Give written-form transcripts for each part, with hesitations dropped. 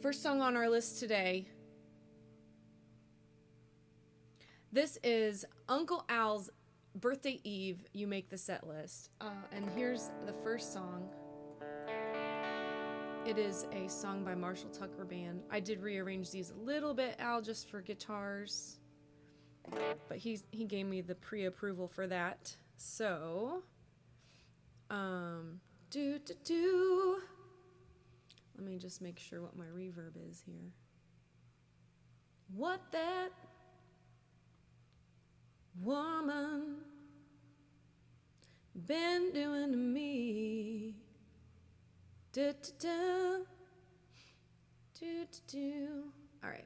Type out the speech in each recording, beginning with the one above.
First song on our list today. This is Uncle Al's Birthday Eve, You Make the Setlist. And here's the first song. It is a song by Marshall Tucker Band. I did rearrange these a little bit, Al, just for guitars. But he gave me the pre-approval for that. So, let me just make sure what my reverb is here. What that woman been doing to me? Do-do-do. Do-do-do. All right.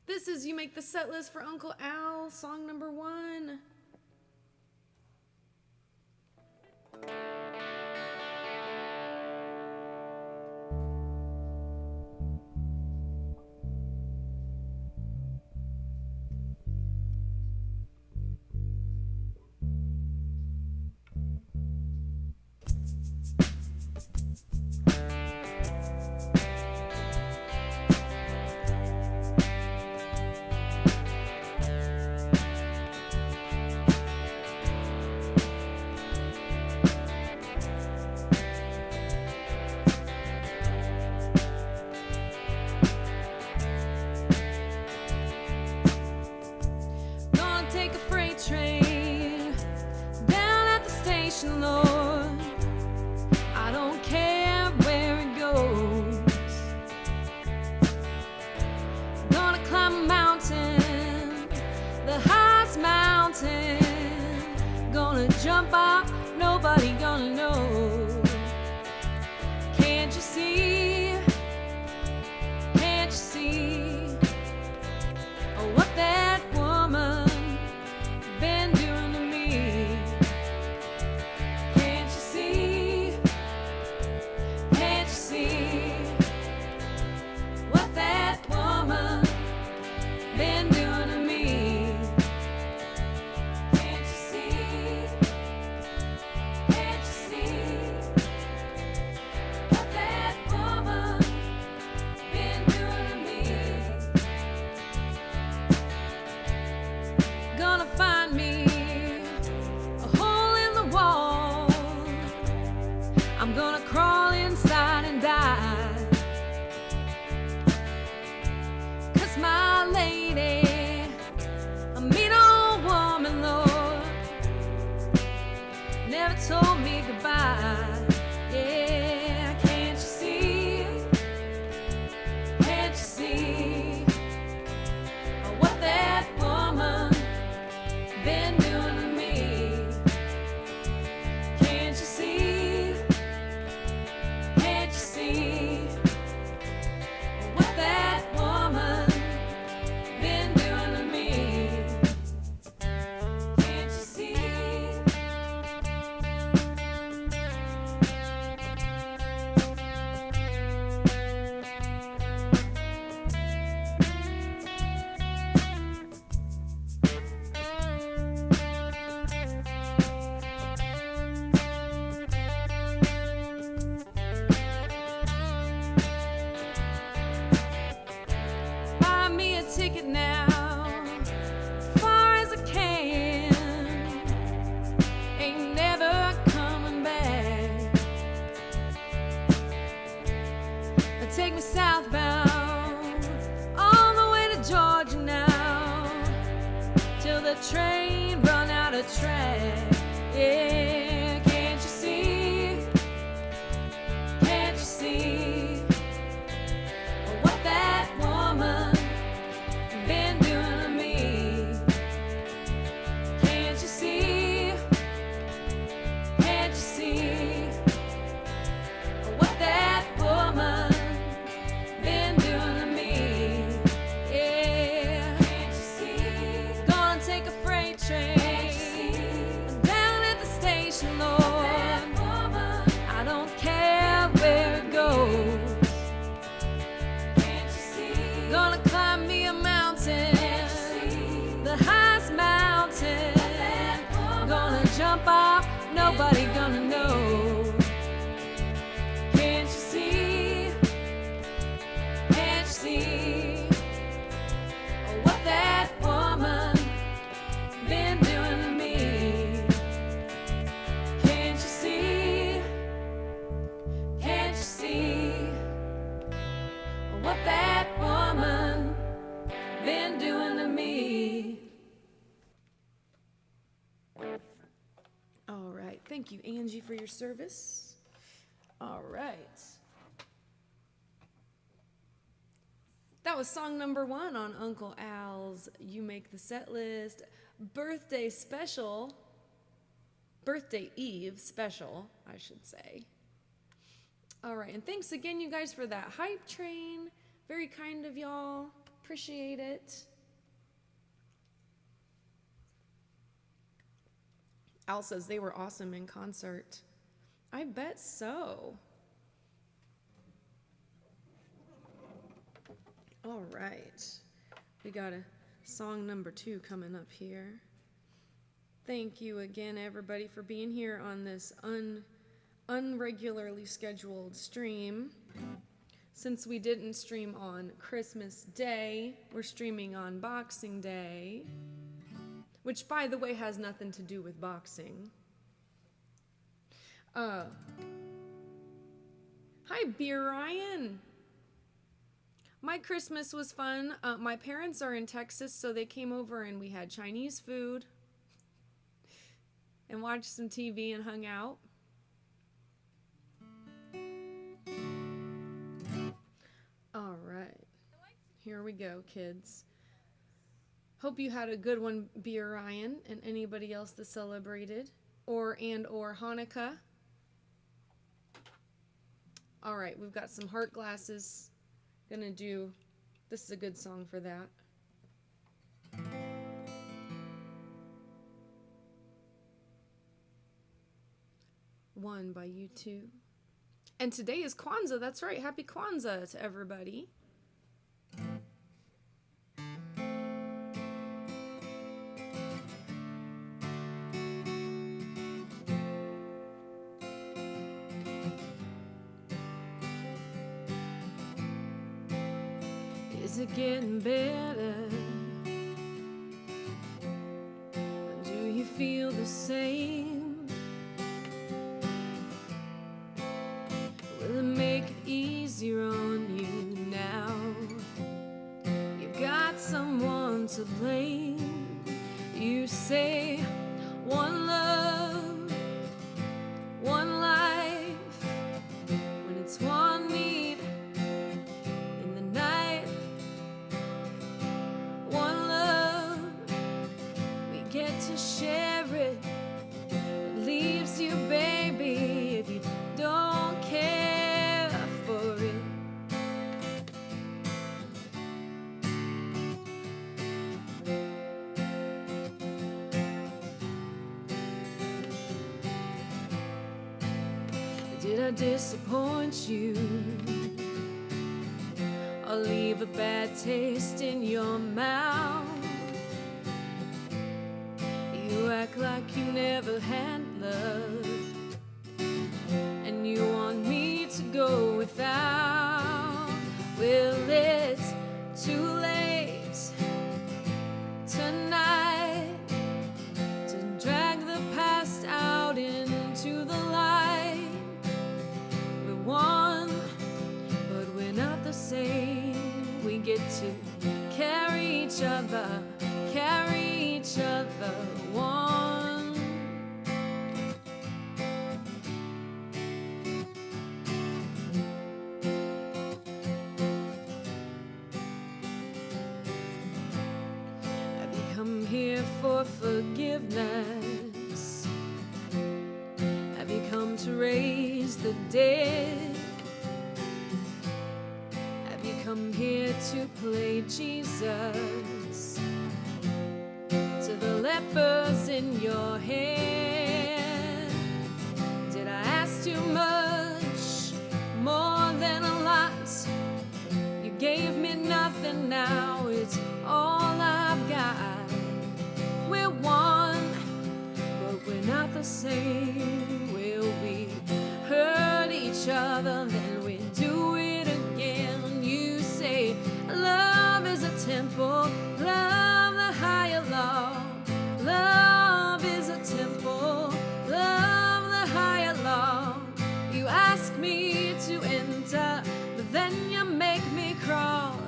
This is You Make the Setlist for Uncle Al, song number 1. Jump off, nobody gonna know. Can't you see? Can't you see? Oh, what that woman been doing to me? Can't you see? Can't you see? What that woman been doing to me? I'm gonna crawl inside and die, 'cause my lady, a mean old woman, Lord, never told me goodbye. Yeah, can't you see? Can't you see? Oh, what that woman been doing to me? Can't you see? What that woman been doing to me? Can't you see? Ticket now, far as I can, ain't never coming back. Take me southbound, all the way to Georgia now, till the train run out of track. Yeah, can't you see? Can't you see? What that woman been doing to me? Can't you see? Can't you see? What that woman been doing to me? Yeah, can't you see? Gonna take a freight train down at the station, Lord. I don't care where it goes. Can't you see? Gonna climb me a mountain, the highest mountain. Gonna jump off, nobody gonna know. Can't you see? Thank you, Angie, for your service. All right. That was song number 1 on Uncle Al's You Make the Setlist birthday special. Birthday Eve special, I should say. All right, and thanks again, you guys, for that hype train. Very kind of y'all. Appreciate it. Al says they were awesome in concert. I bet so. All right. We got a song number 2 coming up here. Thank you again, everybody, for being here on this unregularly scheduled stream. Since we didn't stream on Christmas Day, we're streaming on Boxing Day, which, by the way, has nothing to do with boxing. Hi, Beer Ryan. My Christmas was fun. My parents are in Texas, so they came over and we had Chinese food and watched some TV and hung out. All right. Here we go, kids. Hope you had a good one, Beer Ryan, and anybody else that celebrated or Hanukkah. All right, we've got some heart glasses. Gonna do, this is a good song for that. One by U2. And today is Kwanzaa, that's right. Happy Kwanzaa to everybody. Is it getting better? Do you feel the same? Will it make it easier on you now? You've got someone to blame. You say one love, one life, when it's one need in the night. One love, we get to share it. It leaves you, baby, if you don't care for it. Did I disappoint you? Or leave a bad taste in your mouth? You act like you never had love, and you want me to go without. Well, it's too late tonight to drag the past out into the light. We're one, but we're not the same. We get to carry each other one. Have you come here for forgiveness? Have you come to raise the dead? Have you come here to play Jesus to the lepers in your head? Did I ask too much, more than a lot? You gave me nothing, now it's all I've got. We're one, but we're not the same. Will we hurt each other, then we do it again? You say love is a temple, love the higher law. Love is a temple, love the higher law. You ask me to enter, but then you make me crawl.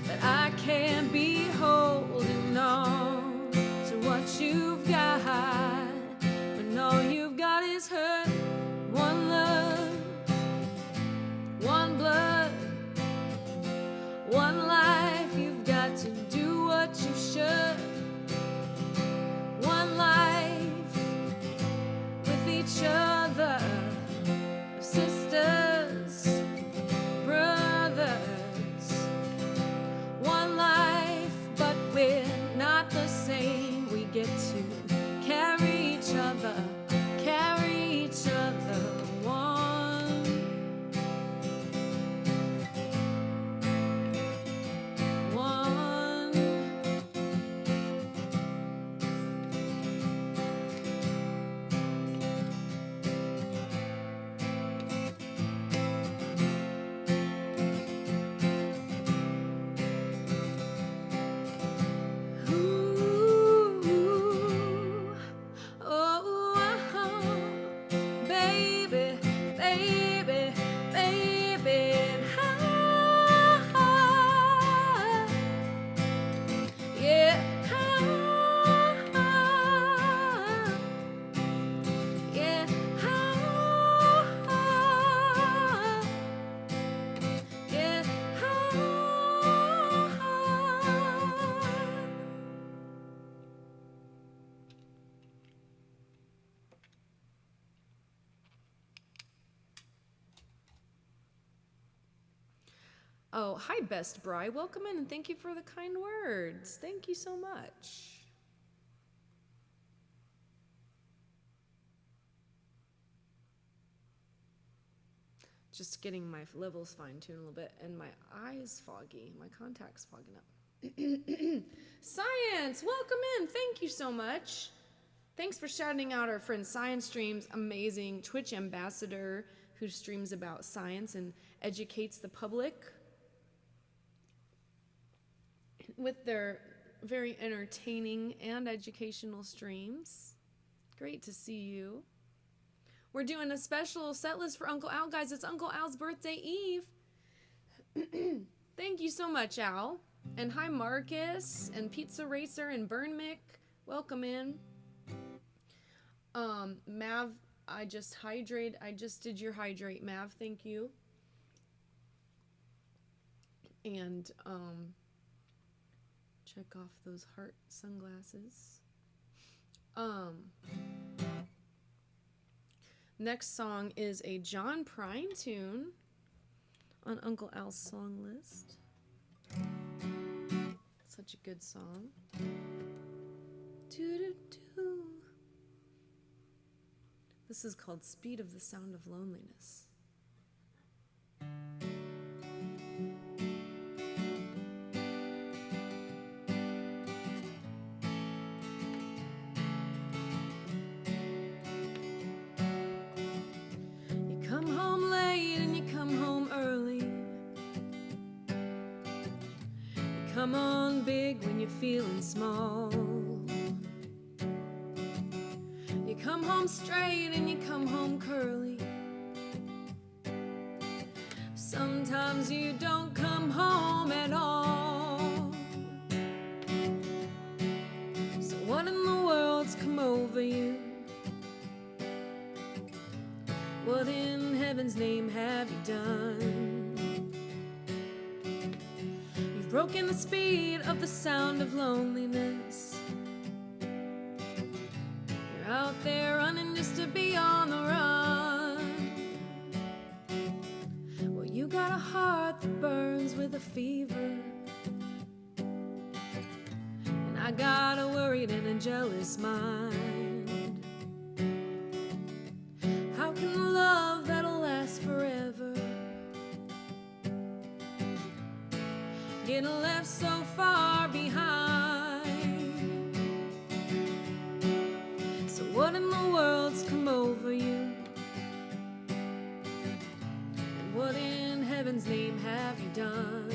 But I can't be holding on to what you've got when all you've got is hurt. Oh, hi, Best Bri. Welcome in and thank you for the kind words. Thank you so much. Just getting my levels fine-tuned a little bit and my eyes foggy, my contacts fogging up. Science, welcome in. Thank you so much. Thanks for shouting out our friend Science Stream's amazing Twitch ambassador who streams about science and educates the public with their very entertaining and educational streams. Great to see you. We're doing a special set list for Uncle Al, guys. It's Uncle Al's birthday eve. Thank you so much, Al. And hi, Marcus and Pizza Racer and Burnmick. Welcome in. Mav, I just did your hydrate, Mav. Thank you. And check off those heart sunglasses. Next song is a John Prine tune on Uncle Al's song list. Such a good song. Doo-doo-doo. This is called Speed of the Sound of Loneliness. Come on big when you're feeling small. You come home straight and you come home curly. Sometimes you don't come home at all. So what in the world's come over you? What in heaven's name have you done? Broken the speed of the sound of loneliness. You're out there running just to be on the run. Well, you got a heart that burns with a fever, and I got a worried and a jealous mind. How can love that'll last forever get left so far behind? So what in the world's come over you? And what in heaven's name have you done?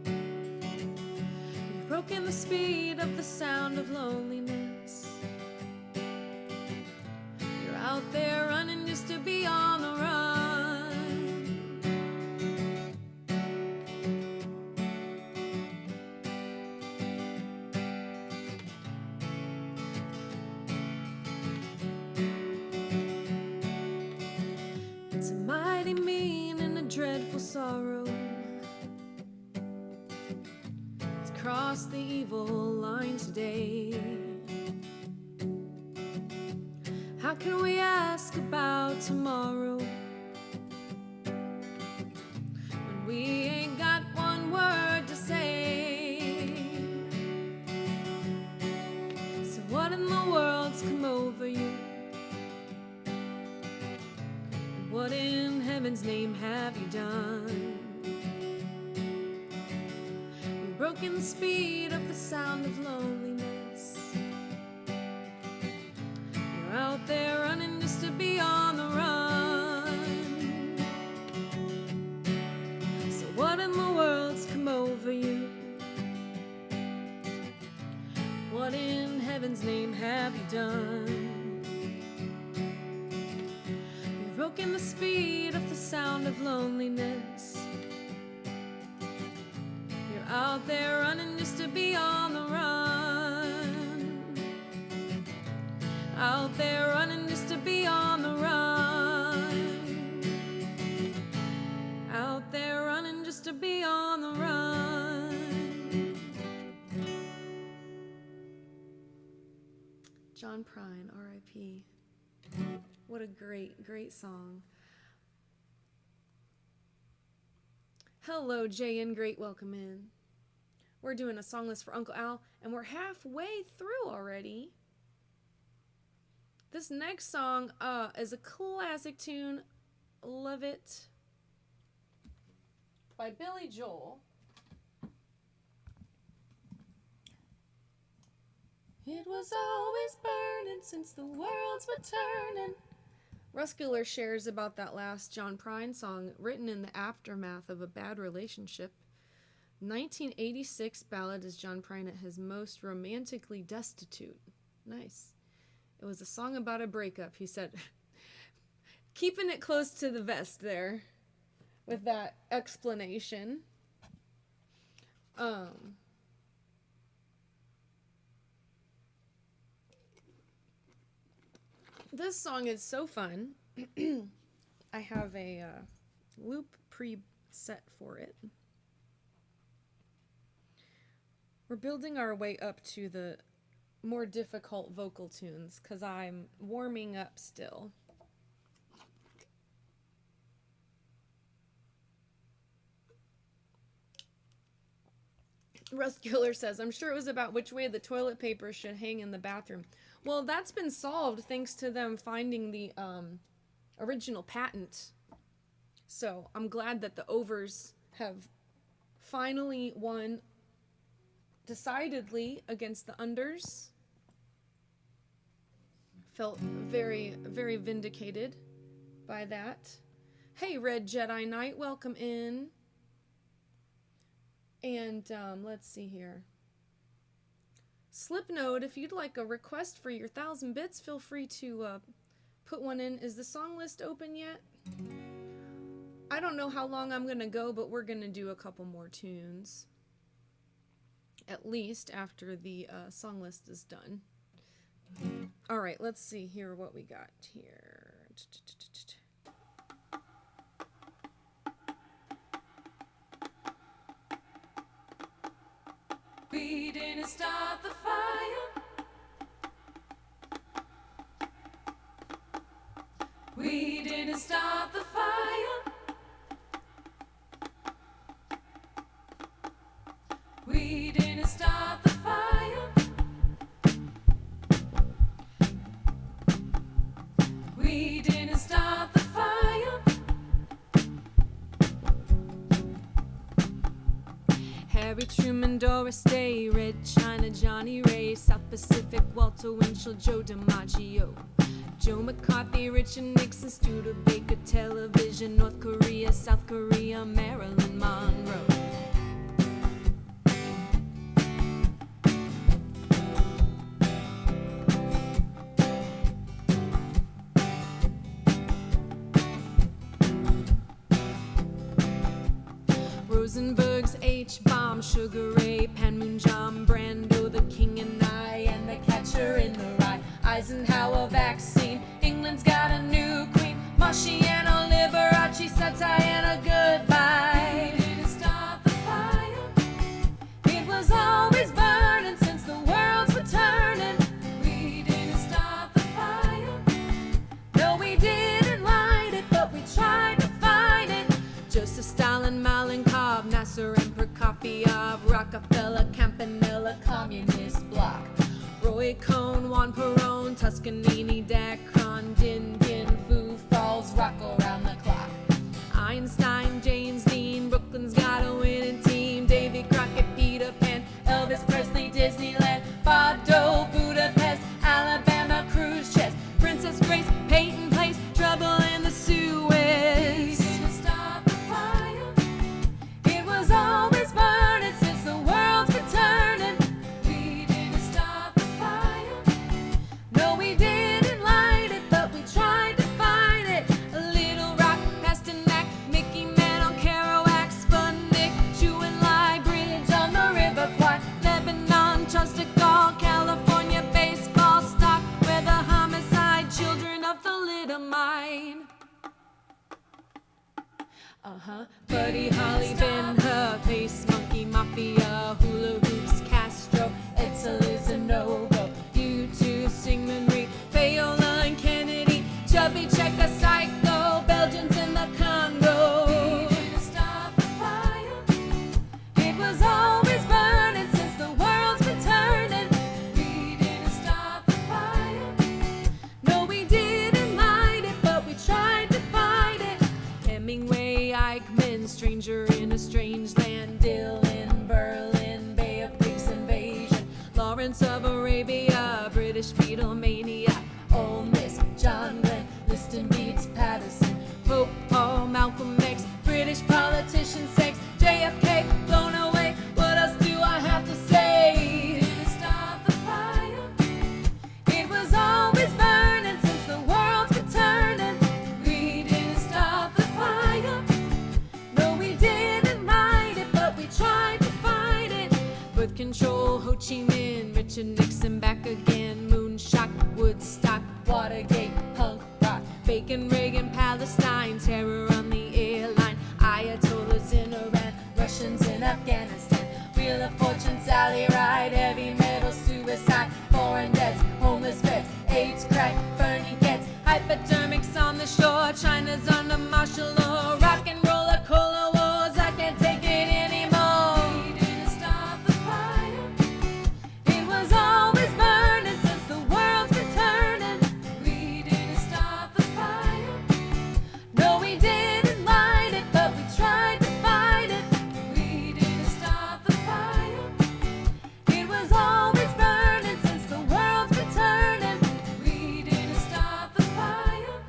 You've broken the speed of the sound of loneliness. You're out there running just to be on the run. Dreadful sorrow, it's crossed the evil line today. How can we ask about tomorrow when we ain't got one word to say? So what in the world's come over you? And what in heaven's name have you done? You've broken the speed of the sound of loneliness. You're out there running just to be on the run. So what in the world's come over you? What in heaven's name have you done? Broken the speed of the sound of loneliness. You're out there running just to be on the run. Out there running just to be on the run. Out there running just to be on the run. John Prine, R.I.P. What a great, great song. Hello, Jay, and great welcome in. We're doing a song list for Uncle Al, and we're halfway through already. This next song is a classic tune. Love it. By Billy Joel. It was always burning since the worlds were turning. Russ Giller shares about that last John Prine song written in the aftermath of a bad relationship. 1986 ballad is John Prine at his most romantically destitute. Nice. It was a song about a breakup, he said. Keeping it close to the vest there with that explanation. This song is so fun. I have a loop preset for it. We're building our way up to the more difficult vocal tunes because I'm warming up still. Russ Giller says, I'm sure it was about which way the toilet paper should hang in the bathroom. Well, that's been solved thanks to them finding the original patent. So I'm glad that the overs have finally won decidedly against the unders. Felt very, very vindicated by that. Hey, Red Jedi Knight, welcome in. And let's see here. Slipnote, if you'd like a request for your 1,000 bits, feel free to put one in. Is the song list open yet? I don't know how long I'm going to go, but we're going to do a couple more tunes. At least after the song list is done. All right, let's see here what we got here. We didn't start the fire. We didn't start the fire. We didn't start the fire. We didn't start the fire. Harry Truman, Doris Day, Red China, Johnny Ray, South Pacific, Walter Winchell, Joe DiMaggio, Joe McCarthy, Richard Nixon, Studebaker, Television, North Korea, South Korea, Marilyn Monroe. Rosenberg's H-bomb, Sugar Ray, Panmunjom, Brando, the King and I, and the Catcher in the Rye. Eisenhower vaccine, England's got a new queen. Marciano, Liberace, Santayana, goodbye. We didn't start the fire. It was always burning since the worlds were turning. We didn't start the fire. No, we didn't light it, but we tried to fight it. Joseph Stalin, Malenkov, Nasser and Prokofiev, Rockefeller, Campanella, Communist Bloc. Roy Cohn, Juan Perón, Toscanini, Dacron, Din Din, Foo Falls, rock around the clock. Einstein, James Dean, Brooklyn's got a winning team. Davy Crockett, Peter Pan, Elvis Presley, Disneyland, Bob Dole, Budapest, Alabama, Cruise Chest, Princess Grace, Peyton Place, Trouble in the Suez. Was always burning since the worlds were turning. We didn't start the fire. No, we didn't light it, but we tried to fight it. Little Rock, Pasternak, Mickey Mantle, Kerouac, Sputnik, Chu and Lai, Bridge on the River Kwai, Lebanon, Chostakal, California, baseball stock, where the homicide, children of the Litamine. Buddy Holly, Ben-Hur, Face Monkey, Mafia, Hula Hoops, Castro, Edsel is a no-go. U2, Sigmund Reed, Fayola and Kennedy, Chubby Checker, Psycho, Belgians in the Congo. We didn't start the fire. stranger in a strange land. Dylan, Berlin, Bay of Pigs invasion. Lawrence of Arabia, British Beatlemania. Ole Miss, John Glenn, Liston beats Patterson. Pope Paul, Malcolm X, British politician sex. JFK, blown away. What else do I have to say? Didn't start the fire. It was always burning since the world's been turning. We didn't start the fire. No, we didn't light it, but we tried to fight it. Birth control, Ho Chi Minh, Richard Nixon back again. Moonshot, Woodstock, Watergate, punk rock. Bacon, Reagan, Palestine, terror on the airline. Ayatollahs in Iran, Russians in Afghanistan. Wheel of Fortune, Sally Ride, heavy metal, suicide, foreign debts, homeless vets, AIDS, crack, Bernie gets hypodermics on the shore. China's under martial law, rock and roller, cola wars. I can't take it anymore. We didn't start the fire. It was always burning since the world's been turning. We didn't start the fire. No, we didn't light it, but we tried to fight it. We didn't start the fire. It was always burning since the world's been turning. We didn't start the fire.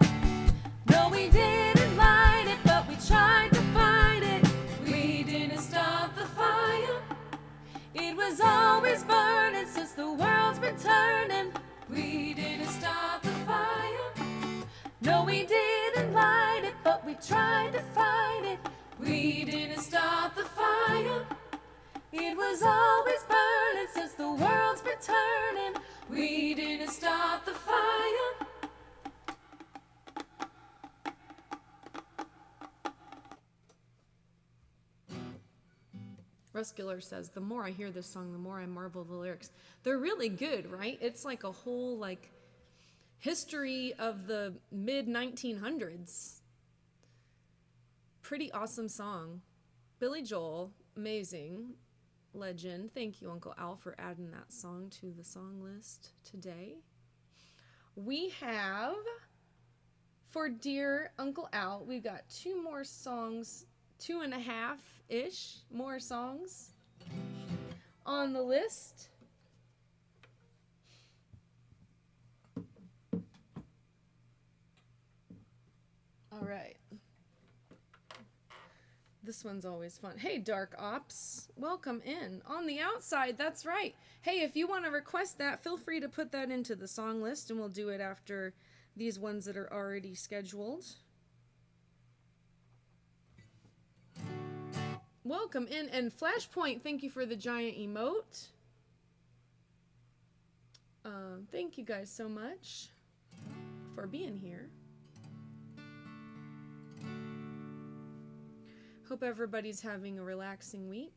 No, we didn't light it, but we tried to fight it. We didn't start the fire. It was always burning since the world's been turning. We didn't start the fire. No, we didn't light it, but we tried to fight it. We didn't start the fire. It was always burning since the world's been turning. We didn't start the fire. Ruscular says, the more I hear this song, the more I marvel the lyrics. They're really good, right? It's like a whole history of the mid 1900s. Pretty awesome song. Billy Joel, amazing. Legend. Thank you, Uncle Al, for adding that song to the song list today. We have, for dear Uncle Al, we've got 2 more songs, 2.5-ish more songs on the list. All right. This one's always fun. Hey, Dark Ops, welcome in. On the Outside, that's right. Hey, if you want to request that, feel free to put that into the song list, and we'll do it after these ones that are already scheduled. Welcome in. And Flashpoint, thank you for the giant emote. Thank you guys so much for being here. Hope everybody's having a relaxing week.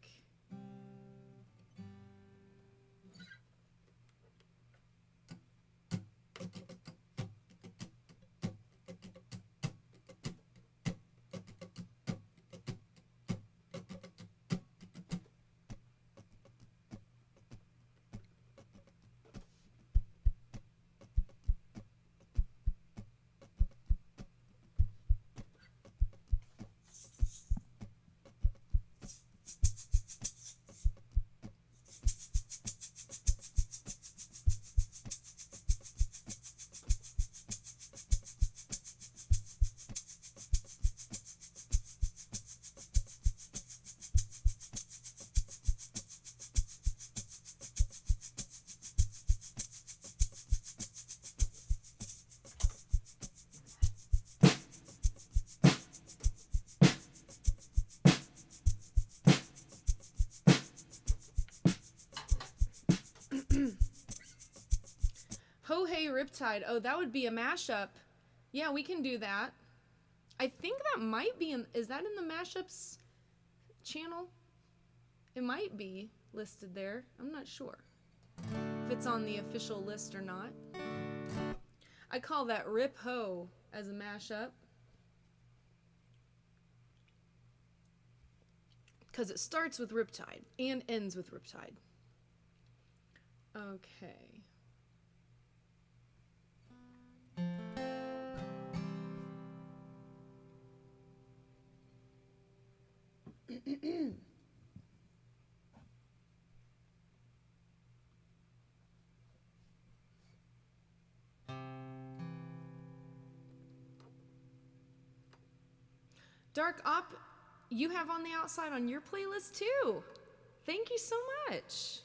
Ho Hey Riptide. Oh, that would be a mashup. Yeah, we can do that. I think that might be is that in the mashups channel? It might be listed there. I'm not sure if it's on the official list or not. I call that Rip Ho as a mashup, because it starts with Riptide and ends with Riptide. Okay. Dark Op, you have On the Outside on your playlist too. Thank you so much.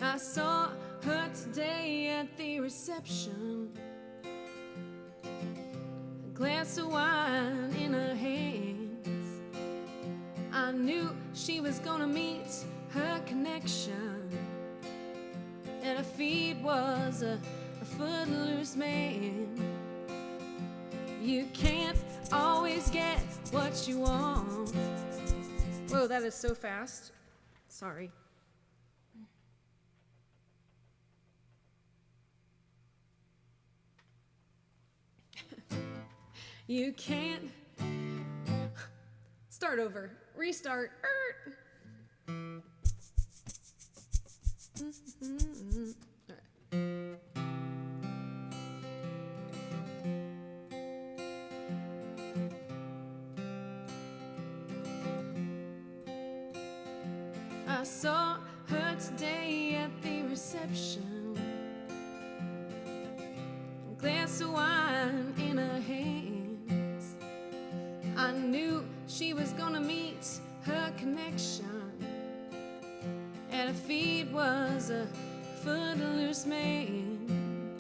I saw her today at the reception, a glass of wine in her hands. I knew she was gonna meet her connection, and her feet was a footloose man. You can't always get what you want. Whoa, that is so fast. Sorry. You can't start over, restart. All right. I saw her today at the reception, a glass of wine in her hands. I knew she was gonna meet her connection, and her feet was a footloose man.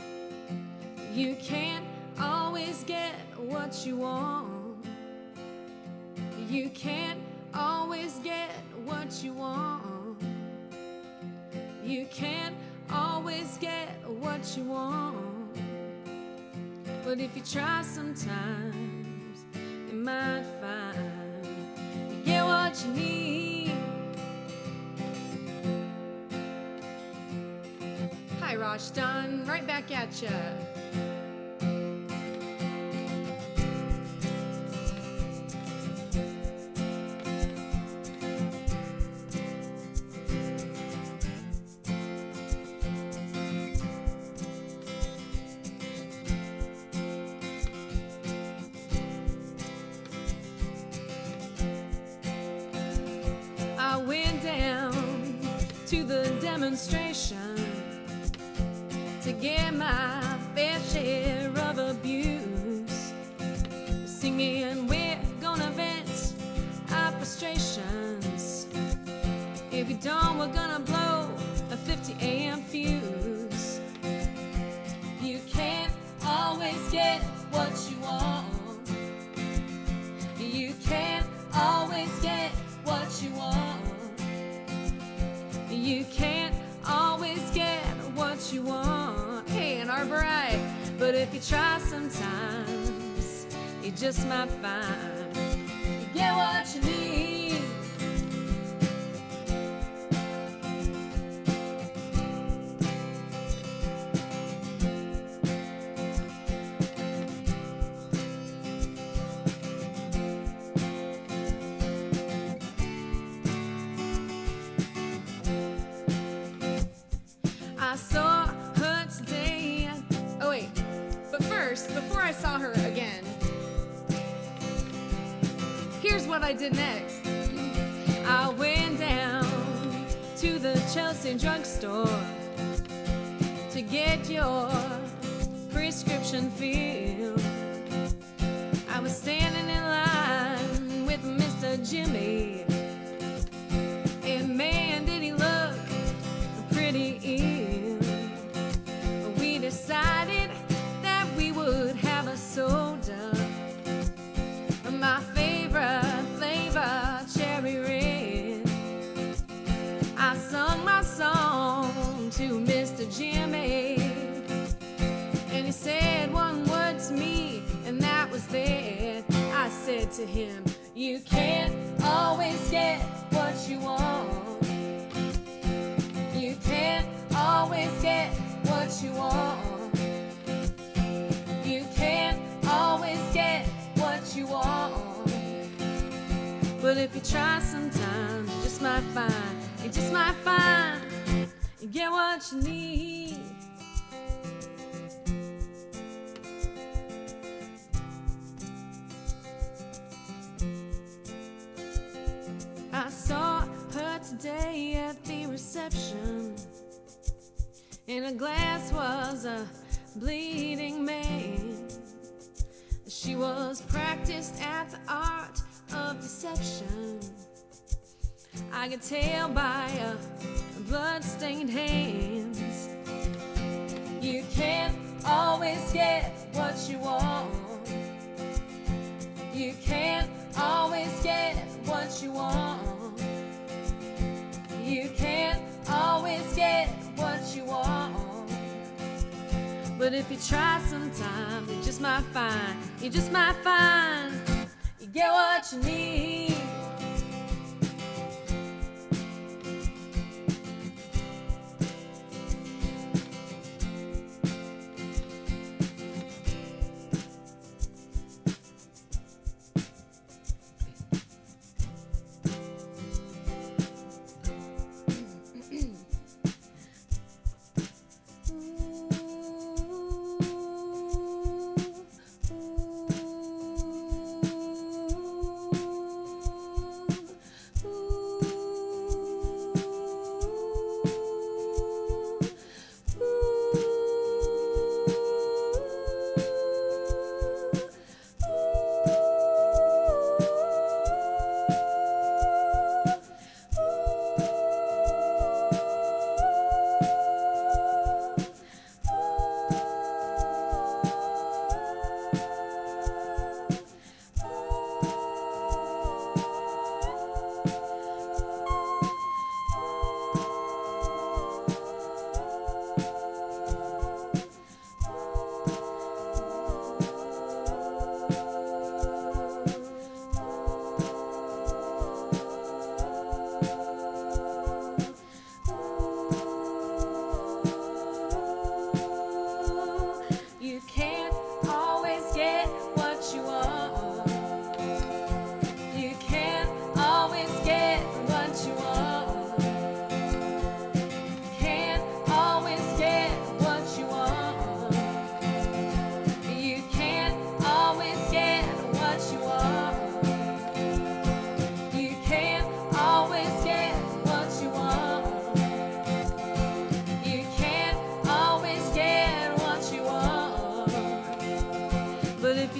You can't always get what you want. You can't always get what you want. You can't always get what you want. But if you try sometimes, you might find you get what you need. Hi, Rashtan, right back at ya. I went down to the demonstration to get my fair share of abuse. Singing, we're gonna vent our frustrations. If you don't, we're gonna blow a 50 amp fuse. You can't always get what you want. You can't always get what you want. You can't always get what you want. Hey, Ann Arbor, right? But if you try sometimes, you just might find you get what you need. I saw her today. Oh wait, but first, before I saw her again, here's what I did next. I went down to the Chelsea drugstore to get your prescription filled. I was standing in line with Mr. Jimmy, and man, did he look pretty ill. We decided that we would have a soda, my favorite flavor, cherry red. I sung my song to Mr. Jimmy, and he said one word to me, and that was that. I said to him, you can't always get what you want. You can't always get what you want. You can't always get what you want. But if you try sometimes, you just might find, you just might find, you get what you need. I saw her today at the reception. In a glass was a bleeding man. She was practiced at the art of deception. I could tell by blood-stained hands. You can't always get what you want. You can't always get what you want. You can't always get what you want. But if you try sometime, you just might find, you get what you need.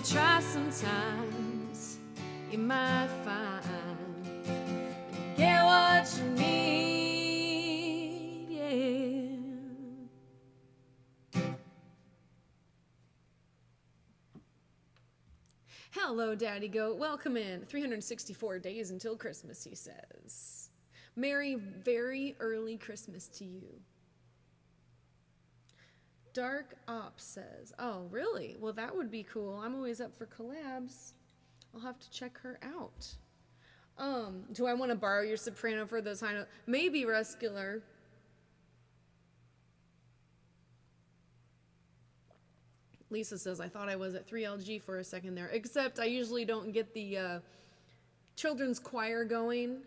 Try sometimes, you might find, get what you need, yeah. Hello, Daddy Goat. Welcome in. 364 days until Christmas, he says. Merry, very early Christmas to you. Dark Ops says, oh, really? Well, that would be cool. I'm always up for collabs. I'll have to check her out. Do I want to borrow your soprano for those high notes? Maybe, Ruscular. Lisa says, I thought I was at 3LG for a second there, except I usually don't get the children's choir going.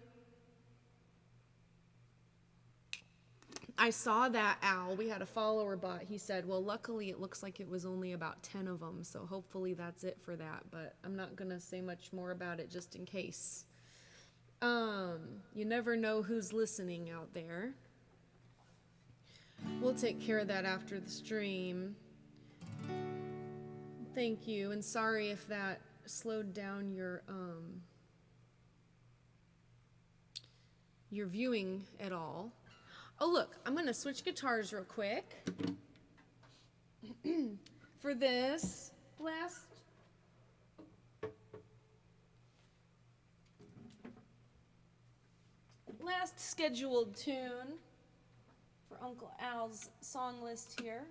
I saw that, Al. We had a follower bot. He said, well, luckily it looks like it was only about 10 of them, so hopefully that's it for that, but I'm not going to say much more about it just in case. You never know who's listening out there. We'll take care of that after the stream. Thank you, and sorry if that slowed down your viewing at all. Oh, look, I'm going to switch guitars real quick. For this last scheduled tune for Uncle Al's song list here.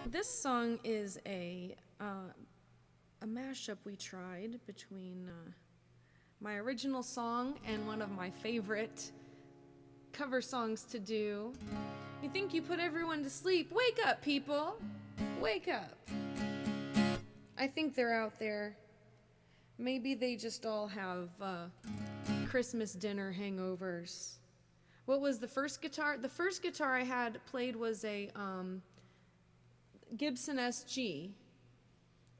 This song is a mashup we tried between my original song and one of my favorite cover songs to do. You think you put everyone to sleep? Wake up, people! Wake up! I think they're out there. Maybe they just all have Christmas dinner hangovers. What was the first guitar? The first guitar I had played was a Gibson SG,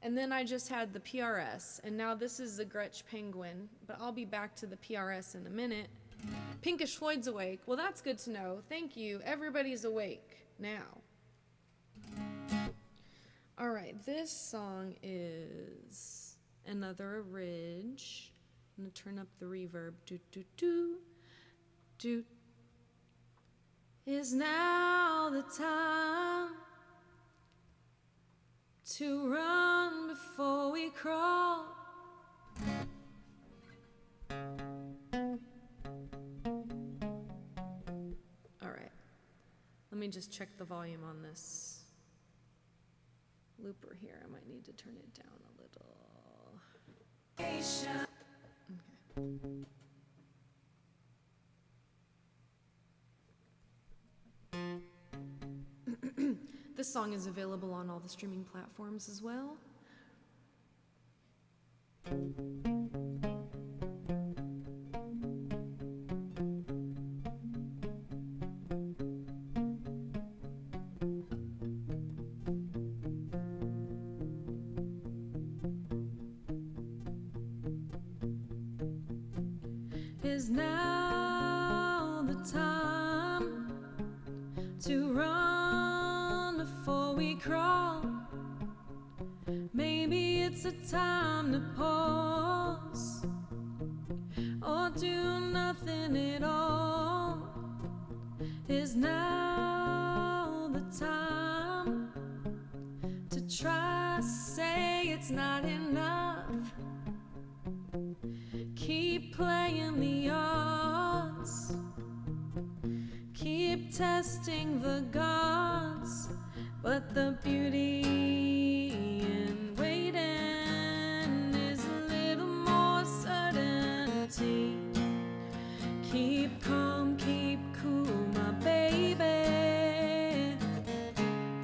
and then I just had the PRS, and now this is the Gretsch Penguin, but I'll be back to the PRS in a minute. Pinkish Floyd's awake. Well, that's good to know. Thank you. Everybody's awake now. All right, this song is another ridge. I'm gonna turn up the reverb. Do do do do. Is now the time to run before we crawl? All right, let me just check the volume on this looper here. I might need to turn it down a little. Okay. This song is available on all the streaming platforms as well. Is now the time to run before we crawl? Maybe it's a time to pause or do nothing at all. Is now the time to try, say it's not enough. Keep playing the odds, keep testing the gods, but the beauty in waiting is a little more certainty. Keep calm, keep cool, my baby.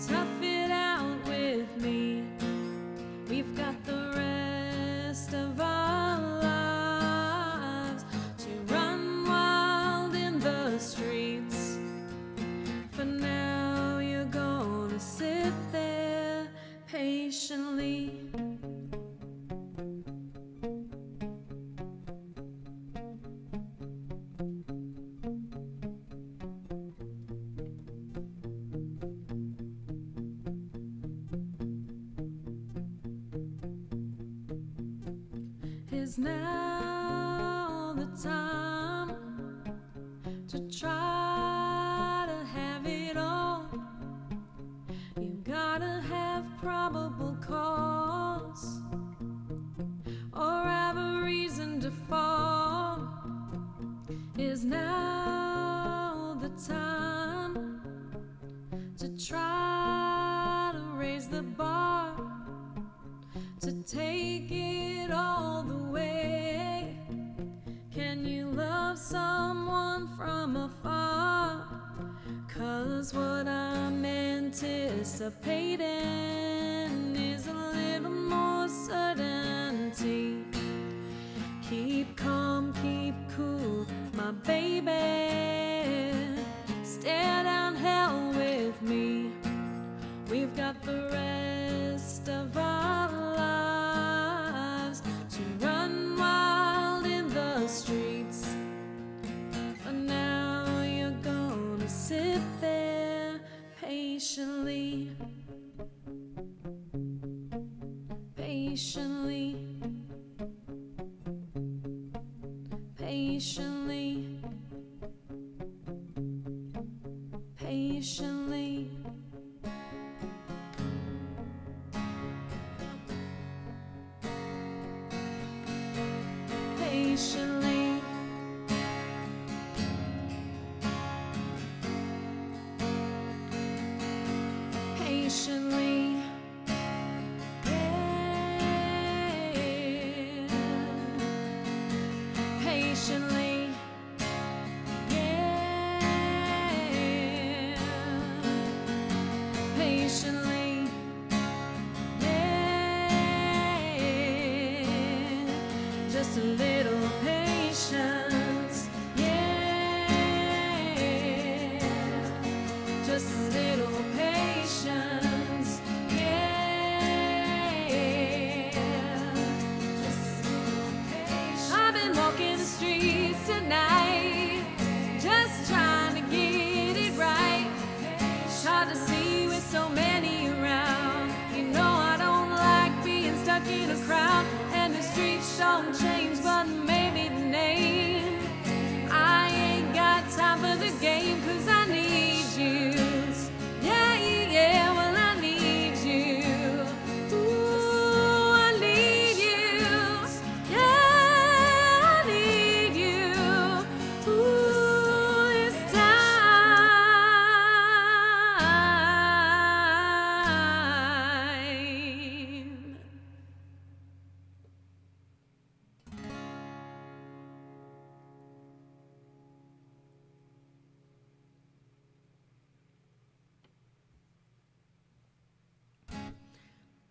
Tough it out with me. We've got the rest of our lives to run wild in the streets. For now, you're gonna sit there patiently. Is now the time to try to have it all? You gotta have probable cause or have a reason to fall. Is now the time to try to raise the bar, to take it all the way? Can you love someone from afar? 'Cause what I'm anticipating is a little more certainty. Keep calm, keep cool, my baby. Stare down hell with me. We've got the rest of our lives to run wild in the streets. For now, you're gonna sit there patiently, patiently, patiently, patiently. Patiently, patiently, yeah. Patiently, yeah. Patiently, yeah. Just a little patience.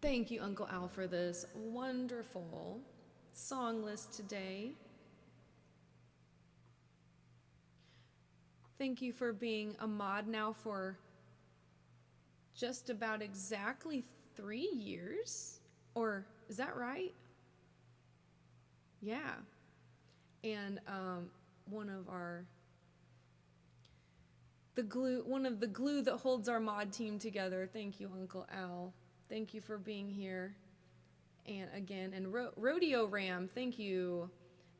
Thank you, Uncle Al, for this wonderful song list today. Thank you for being a mod now for just about exactly 3 years. Or is that right? Yeah. And one of the glue that holds our mod team together. Thank you, Uncle Al. Thank you for being here. And again, and Rodeo Ram, thank you.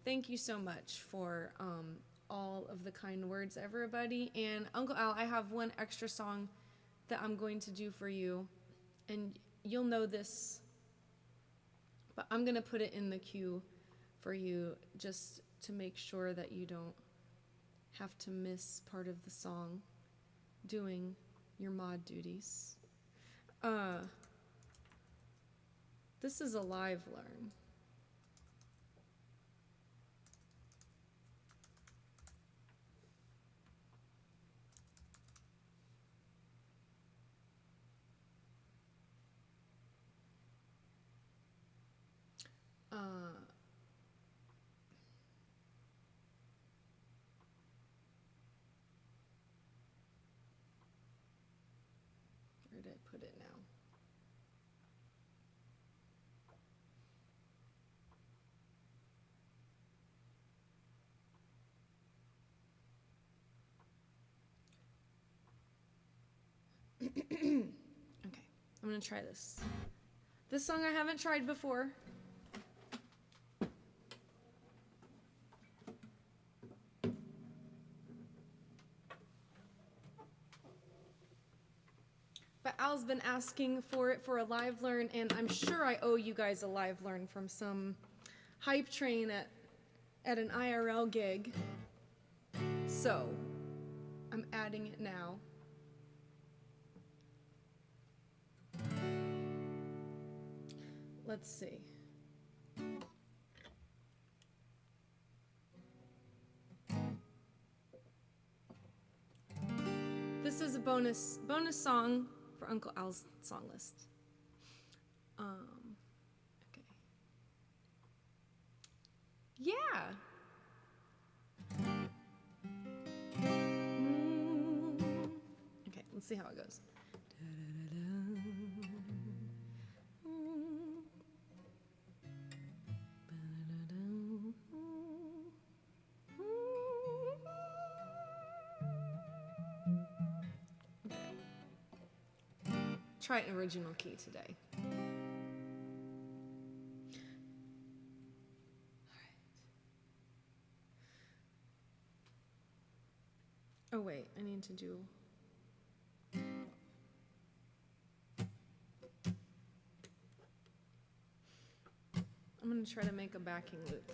Thank you so much for all of the kind words, everybody. And Uncle Al, I have one extra song that I'm going to do for you. And you'll know this, but I'm going to put it in the queue for you just to make sure that you don't have to miss part of the song doing your mod duties. This is a live learn. Where did I put it now? Okay, I'm gonna try this. This song I haven't tried before. But Al's been asking for it for a live learn, and I'm sure I owe you guys a live learn from some hype train at an IRL gig. So, I'm adding it now. Let's see. This is a bonus song for Uncle Al's song list. Okay. Yeah. Okay, let's see how it goes. Try an original key today. All right. Oh wait, I need to do. I'm gonna try to make a backing loop.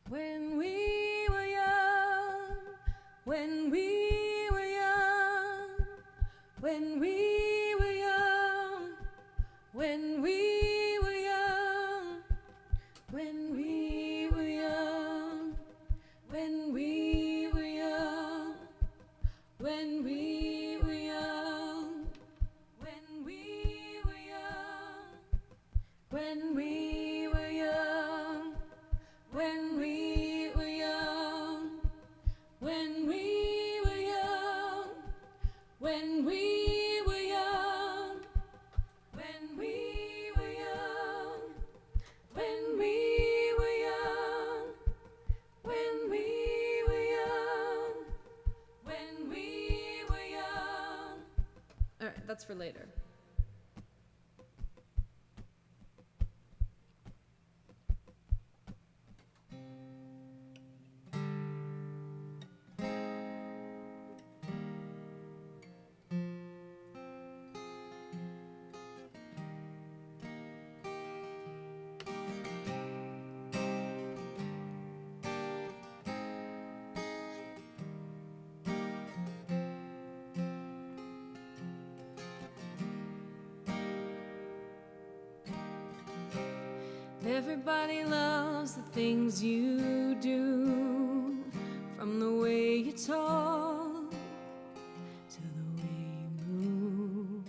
When we were young, when we were young, when we were young, when we were young, when we were young, when we were young, when we were young, when we were young, when we were young, when we were young, when we were young, when we were young, when we were young, when we were young, when we were young, when we were young. All right, that's for later. Everybody loves the things you do, from the way you talk to the way you move.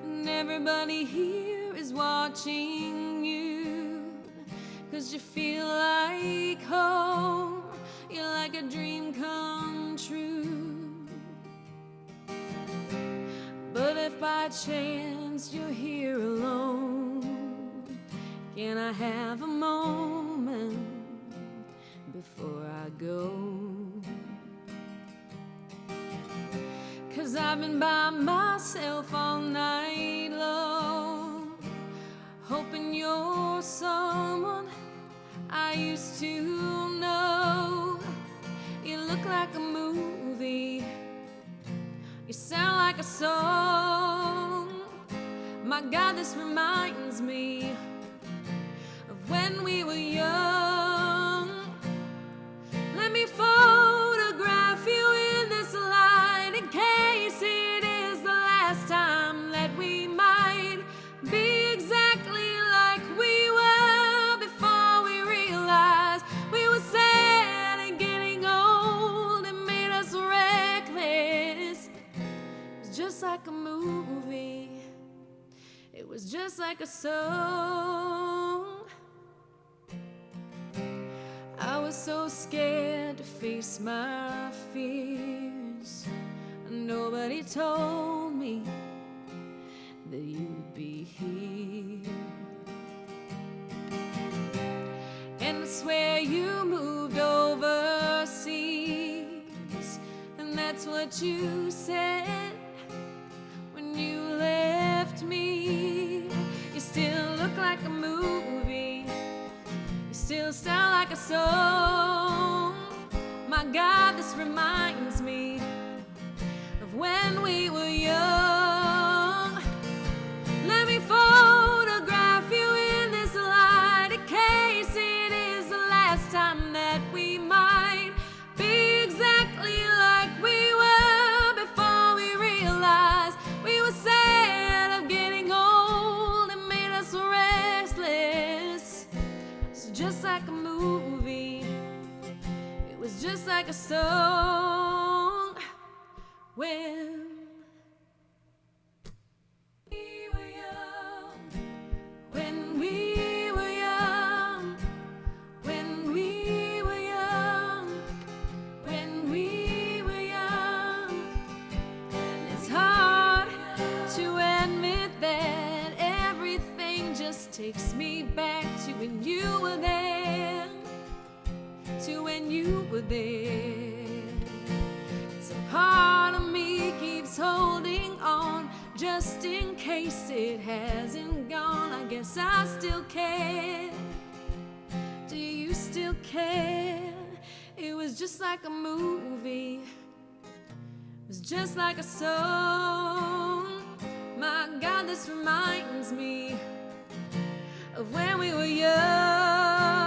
And everybody here is watching you, 'cause you feel like home, you're like a dream come true. But if by chance you're here alone, can I have a moment before I go? 'Cause I've been by myself all night long, hoping you're someone I used to know. You look like a movie, you sound like a song. My God, this reminds me of when we were young. Let me photograph you in this light, in case it is the last time that we might be exactly like we were before we realized we were sad and getting old. It made us reckless. It was just like a movie, it was just like a song. I was so scared to face my fears, nobody told me that you'd be here. And I swear you moved overseas, and that's what you said when you left me. You still look like a movie, you still sound like a song. My God, this reminds me of when we were young. Let me photograph you in this light, in case it is the last time that we might be exactly like we were before we realized we were sad of getting old. It made us restless. It's just like a movie, it was just like a song. When we were young, when we were young, when we were young, when we were young. And it's hard to admit that everything just takes me back to when you were there, to when you were there. It's a part of me keeps holding on, just in case it hasn't gone. I guess I still care. Do you still care? It was just like a movie, it was just like a song. My God, this reminds me of when we were young.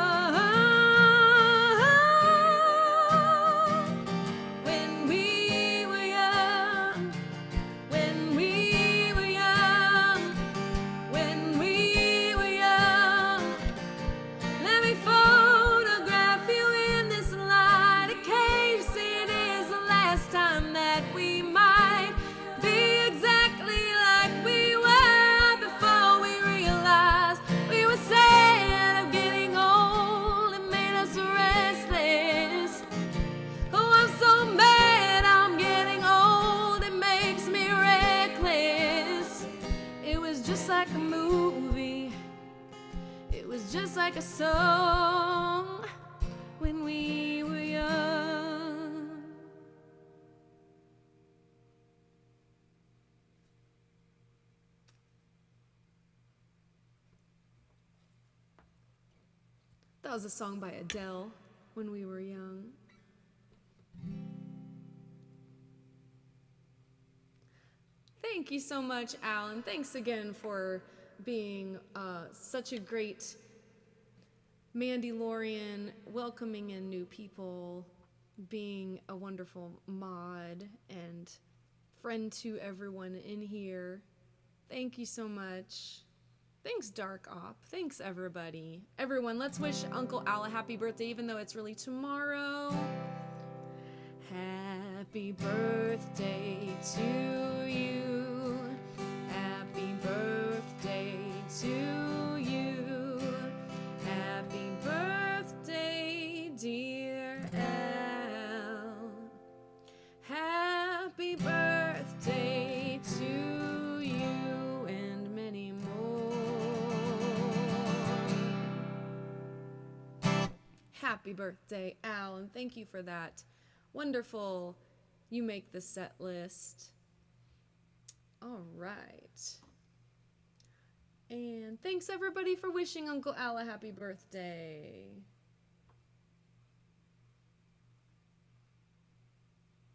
When we were young, when we were young, when we were young. Let me photograph you in this light, in case it is the last time that we might be exactly like we were before we realized we were sad of getting old. It made us restless. Oh, I'm so mad I'm getting old, it makes me reckless. It was just like a movie, it was just like a song. When we were young. That was a song by Adele, When We Were Young. Thank you so much, Alan. Thanks again for being such a great Mandalorian, welcoming in new people, being a wonderful mod and friend to everyone in here. Thank you so much. Thanks, Dark Op. Thanks, everybody. Everyone, let's wish Uncle Al a happy birthday, even though it's really tomorrow. Happy birthday to you. Happy birthday to you. Happy birthday, dear Al. Happy birthday to you and many more. Happy birthday, Al, and thank you for that. Wonderful. You make the set list. All right. And thanks everybody for wishing Uncle Al a happy birthday.